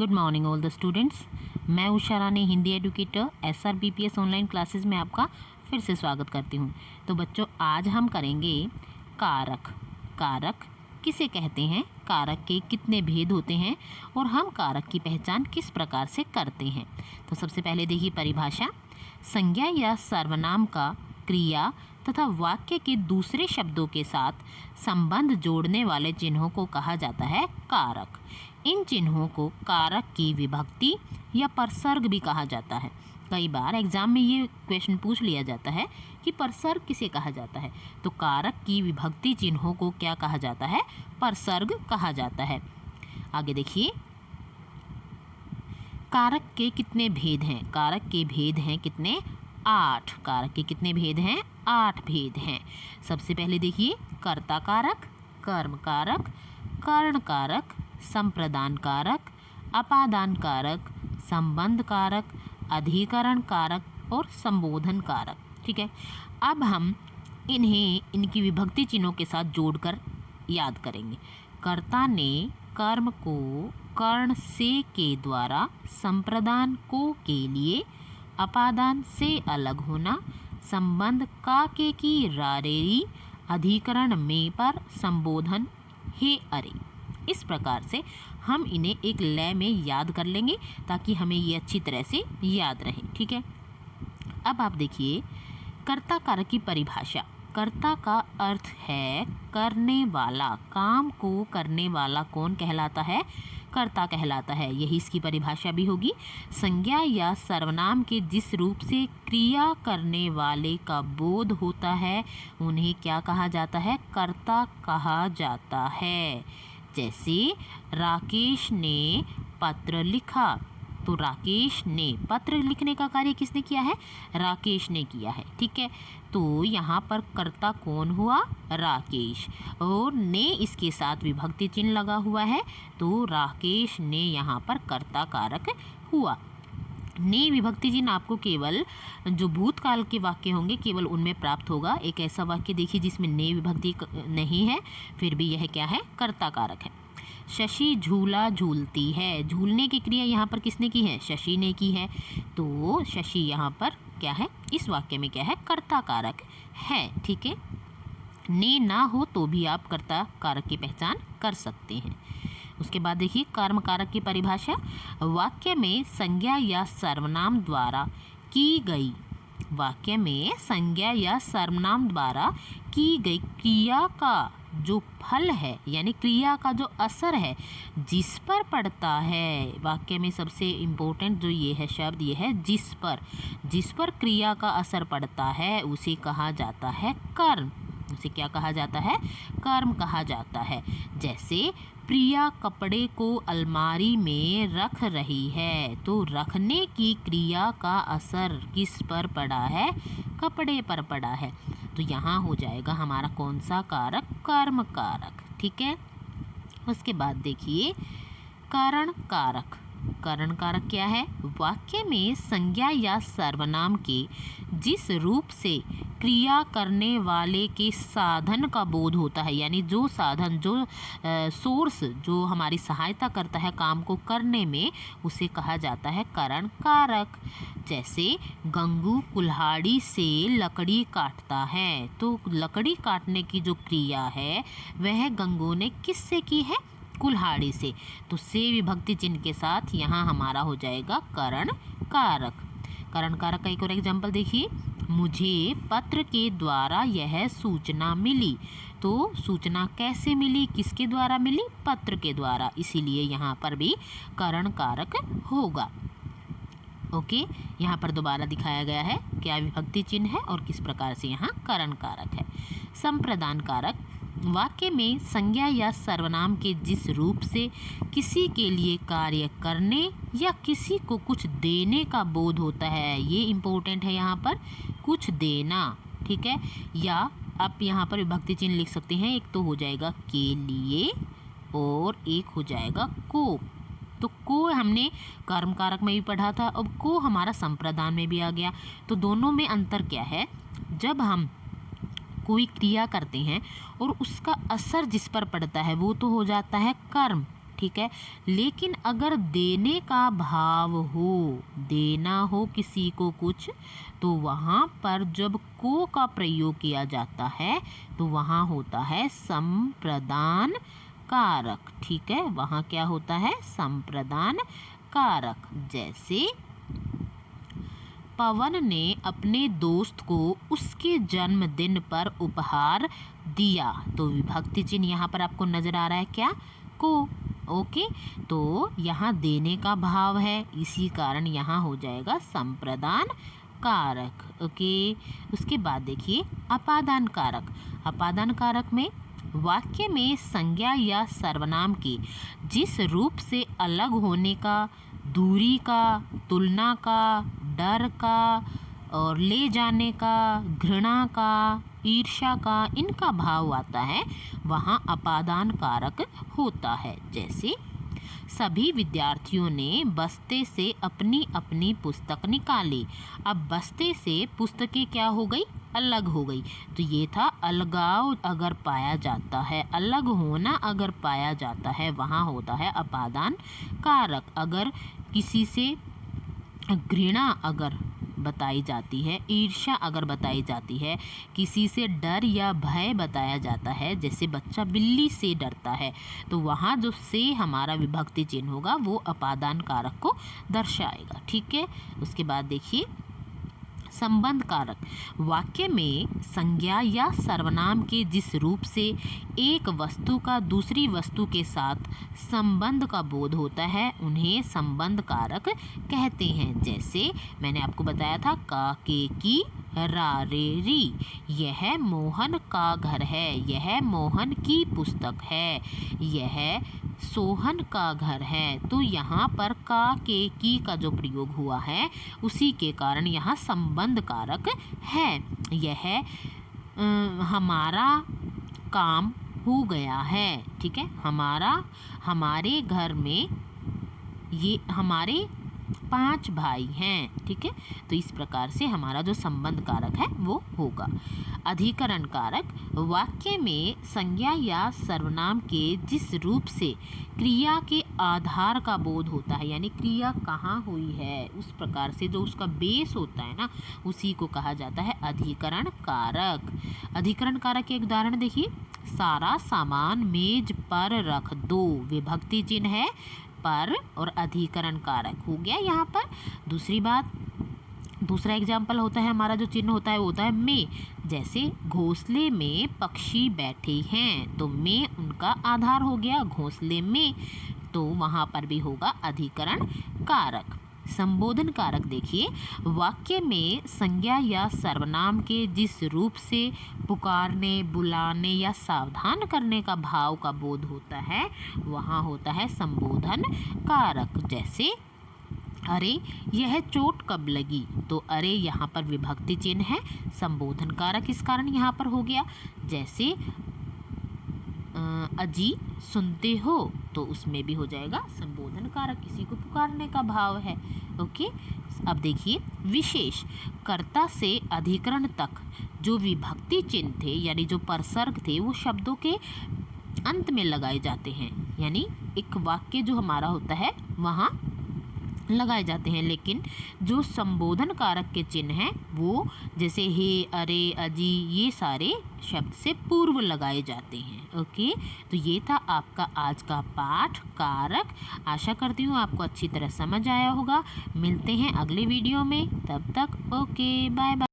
Good morning all the students. मैं Usha Rani, Hindi educator, SRBPS online classes में आपका फिर से स्वागत करती हूँ। तो बच्चों, आज हम करेंगे कारक। कारक किसे कहते हैं, कारक के कितने भेद होते हैं और हम कारक की पहचान किस प्रकार से करते हैं। तो सबसे पहले देखिए परिभाषा। संज्ञा या सर्वनाम का क्रिया तथा वाक्य के दूसरे शब्दों के साथ संबंध जोड़ने वाले चिन्हों को कहा जाता है कारक। इन चिन्हों को कारक की विभक्ति या परसर्ग भी कहा जाता है। कई बार एग्जाम में ये क्वेश्चन पूछ लिया जाता है कि परसर्ग किसे कहा जाता है। तो कारक की विभक्ति चिन्हों को क्या कहा जाता है, परसर्ग कहा जाता है। आगे देखिए, कारक के कितने भेद हैं। कारक के भेद हैं कितने, 8। कारक के कितने भेद हैं, 8 भेद हैं। सबसे पहले देखिए, कर्ता कारक, कर्म कारक, कर्ण कारक, संप्रदान कारक, अपादान कारक, संबंध कारक, अधिकरण कारक और संबोधन कारक। ठीक है, अब हम इनकी विभक्ति चिन्हों के साथ जोड़कर याद करेंगे। कर्ता ने कर्म को कर्ण से के द्वारा, संप्रदान को के लिए, अपादान से अलग होना, संबंध का के की रारेरी, अधिकरण में पर, संबोधन हे अरे। इस प्रकार से हम इन्हें एक लय में याद कर लेंगे ताकि हमें ये अच्छी तरह से याद रहे। ठीक है, अब आप देखिए कर्ता कारक की परिभाषा। कर्ता का अर्थ है करने वाला। काम को करने वाला कौन कहलाता है, कर्ता कहलाता है। यही इसकी परिभाषा भी होगी। संज्ञा या सर्वनाम के जिस रूप से क्रिया करने वाले का बोध होता है उन्हें क्या कहा जाता है, कर्ता कहा जाता है। जैसे राकेश ने पत्र लिखा, तो राकेश ने, पत्र लिखने का कार्य किसने किया है, राकेश ने किया है। ठीक है, तो यहाँ पर कर्ता कौन हुआ, राकेश, और ने इसके साथ विभक्ति चिन्ह लगा हुआ है, तो राकेश ने यहाँ पर कर्ता कारक हुआ। ने विभक्ति चिन्ह आपको केवल जो भूतकाल के वाक्य होंगे केवल उनमें प्राप्त होगा। एक ऐसा वाक्य देखिए जिसमें ने विभक्ति नहीं है, फिर भी यह क्या है, कर्ता कारक है। शशि झूला झूलती है। झूलने की क्रिया यहाँ पर किसने की है, शशि ने की है। तो शशि यहाँ पर क्या है, इस वाक्य में क्या है, कर्ता कारक है। ठीक है, ने ना हो तो भी आप कर्ता कारक की पहचान कर सकते हैं। उसके बाद देखिए कर्म कारक की परिभाषा। वाक्य में संज्ञा या सर्वनाम द्वारा की गई, वाक्य में संज्ञा या सर्वनाम द्वारा की गई क्रिया का जो फल है, यानी क्रिया का जो असर है जिस पर पड़ता है। वाक्य में सबसे इम्पोर्टेंट जो ये है शब्द, ये है जिस पर। जिस पर क्रिया का असर पड़ता है उसे कहा जाता है कर्म। उसे क्या कहा जाता है, कर्म कहा जाता है। जैसे प्रिया कपड़े को अलमारी में रख रही है, तो रखने की क्रिया का असर किस पर पड़ा है, कपड़े पर पड़ा है। तो यहाँ हो जाएगा हमारा कौन सा कारक, कर्म कारक। ठीक है, उसके बाद देखिए कारण कारक। कारण कारक क्या है, वाक्य में संज्ञा या सर्वनाम के जिस रूप से क्रिया करने वाले के साधन का बोध होता है, यानी जो साधन, जो सोर्स जो हमारी सहायता करता है काम को करने में, उसे कहा जाता है कारण कारक। जैसे गंगू कुल्हाड़ी से लकड़ी काटता है, तो लकड़ी काटने की जो क्रिया है वह गंगू ने किससे की है, कुल्हाड़ी से। तो से विभक्ति चिन्ह के साथ यहाँ हमारा हो जाएगा करण कारक। करण कारक का एक और एग्जाम्पल देखिए। मुझे पत्र के द्वारा यह सूचना मिली, तो सूचना कैसे मिली, किसके द्वारा मिली, पत्र के द्वारा, इसीलिए यहाँ पर भी करण कारक होगा। ओके, यहाँ पर दोबारा दिखाया गया है क्या विभक्ति चिन्ह है और किस प्रकार से यहाँ करण कारक है। संप्रदान कारक। वाक्य में संज्ञा या सर्वनाम के जिस रूप से किसी के लिए कार्य करने या किसी को कुछ देने का बोध होता है, ये इम्पोर्टेंट है यहाँ पर, कुछ देना। ठीक है, या आप यहाँ पर विभक्ति चिन्ह लिख सकते हैं। एक तो हो जाएगा के लिए और एक हो जाएगा को। तो को हमने कर्म कारक में भी पढ़ा था, अब को हमारा संप्रदान में भी आ गया। तो दोनों में अंतर क्या है, जब हम कोई क्रिया करते हैं और उसका असर जिस पर पड़ता है वो तो हो जाता है कर्म। ठीक है। लेकिन अगर देने का भाव हो, देना हो किसी को कुछ, तो वहाँ पर जब को का प्रयोग किया जाता है तो वहाँ होता है संप्रदान कारक। ठीक है, वहाँ क्या होता है? संप्रदान कारक। जैसे पवन ने अपने दोस्त को उसके जन्मदिन पर उपहार दिया, तो विभक्ति चिन्ह यहाँ पर आपको नजर आ रहा है क्या? को। ओके, तो यहाँ देने का भाव है, इसी कारण यहाँ हो जाएगा संप्रदान कारक। ओके, उसके बाद देखिए अपादान कारक। अपादान कारक में वाक्य में संज्ञा या सर्वनाम के जिस रूप से अलग होने का, दूरी का, तुलना का, डर का और ले जाने का, घृणा का, ईर्ष्या का, इनका भाव आता है, वहाँ अपादान कारक होता है। जैसे सभी विद्यार्थियों ने बस्ते से अपनी अपनी पुस्तक निकाली। अब बस्ते से पुस्तकें क्या हो गई? अलग हो गई। तो ये था अलगाव अगर पाया जाता है, अलग होना अगर पाया जाता है, वहाँ होता है अपादान कारक। अगर किसी से घृणा अगर बताई जाती है, ईर्ष्या अगर बताई जाती है, किसी से डर या भय बताया जाता है, जैसे बच्चा बिल्ली से डरता है, तो वहाँ जो से हमारा विभक्ति चिन्ह होगा वो अपादान कारक को दर्शाएगा। ठीक है, उसके बाद देखिए संबंध कारक। वाक्य में संज्ञा या सर्वनाम के जिस रूप से एक वस्तु का दूसरी वस्तु के साथ संबंध का बोध होता है, उन्हें संबंध कारक कहते हैं। जैसे मैंने आपको बताया था का, के, की, रा, रे, री। यह मोहन का घर है, यह मोहन की पुस्तक है, यह सोहन का घर है। तो यहाँ पर का, के, की का जो प्रयोग हुआ है उसी के कारण यहाँ संबंध कारक है। यह हमारा काम हो गया है। ठीक है, हमारे घर में ये हमारे 5 भाई हैं। ठीक है, तो इस प्रकार से हमारा जो संबंध कारक है वो होगा। अधिकरण कारक। वाक्य में संज्ञा या सर्वनाम के जिस रूप से क्रिया के आधार का बोध होता है, यानी क्रिया कहाँ हुई है उस प्रकार से जो उसका बेस होता है ना, उसी को कहा जाता है अधिकरण कारक। अधिकरण कारक के एक उदाहरण देखिए। सारा सामान मेज पर रख दो। विभक्ति चिन्ह है पर और अधिकरण कारक हो गया यहाँ पर। दूसरी बात, दूसरा एग्जाम्पल होता है हमारा जो चिन्ह होता है वो होता है में। जैसे घोंसले में पक्षी बैठे हैं, तो में उनका आधार हो गया घोंसले में, तो वहाँ पर भी होगा अधिकरण कारक। संबोधन कारक देखिए। वाक्य में संज्ञा या सर्वनाम के जिस रूप से पुकारने, बुलाने या सावधान करने का भाव का बोध होता है, वहाँ होता है संबोधन कारक। जैसे अरे यह चोट कब लगी, तो अरे यहाँ पर विभक्ति चिन्ह है, संबोधन कारक इस कारण यहाँ पर हो गया। जैसे अजी सुनते हो, तो उसमें भी हो जाएगा संबोधन कारक, किसी को पुकारने का भाव है। ओके, अब देखिए विशेष। कर्ता से अधिकरण तक जो विभक्ति चिन्ह थे यानी जो परसर्ग थे वो शब्दों के अंत में लगाए जाते हैं, यानी एक वाक्य जो हमारा होता है वहाँ लगाए जाते हैं। लेकिन जो संबोधन कारक के चिन्ह हैं वो जैसे हे, अरे, अजी, ये सारे शब्द से पूर्व लगाए जाते हैं। ओके, तो ये था आपका आज का पाठ कारक। आशा करती हूँ आपको अच्छी तरह समझ आया होगा। मिलते हैं अगले वीडियो में, तब तक ओके, बाय बाय।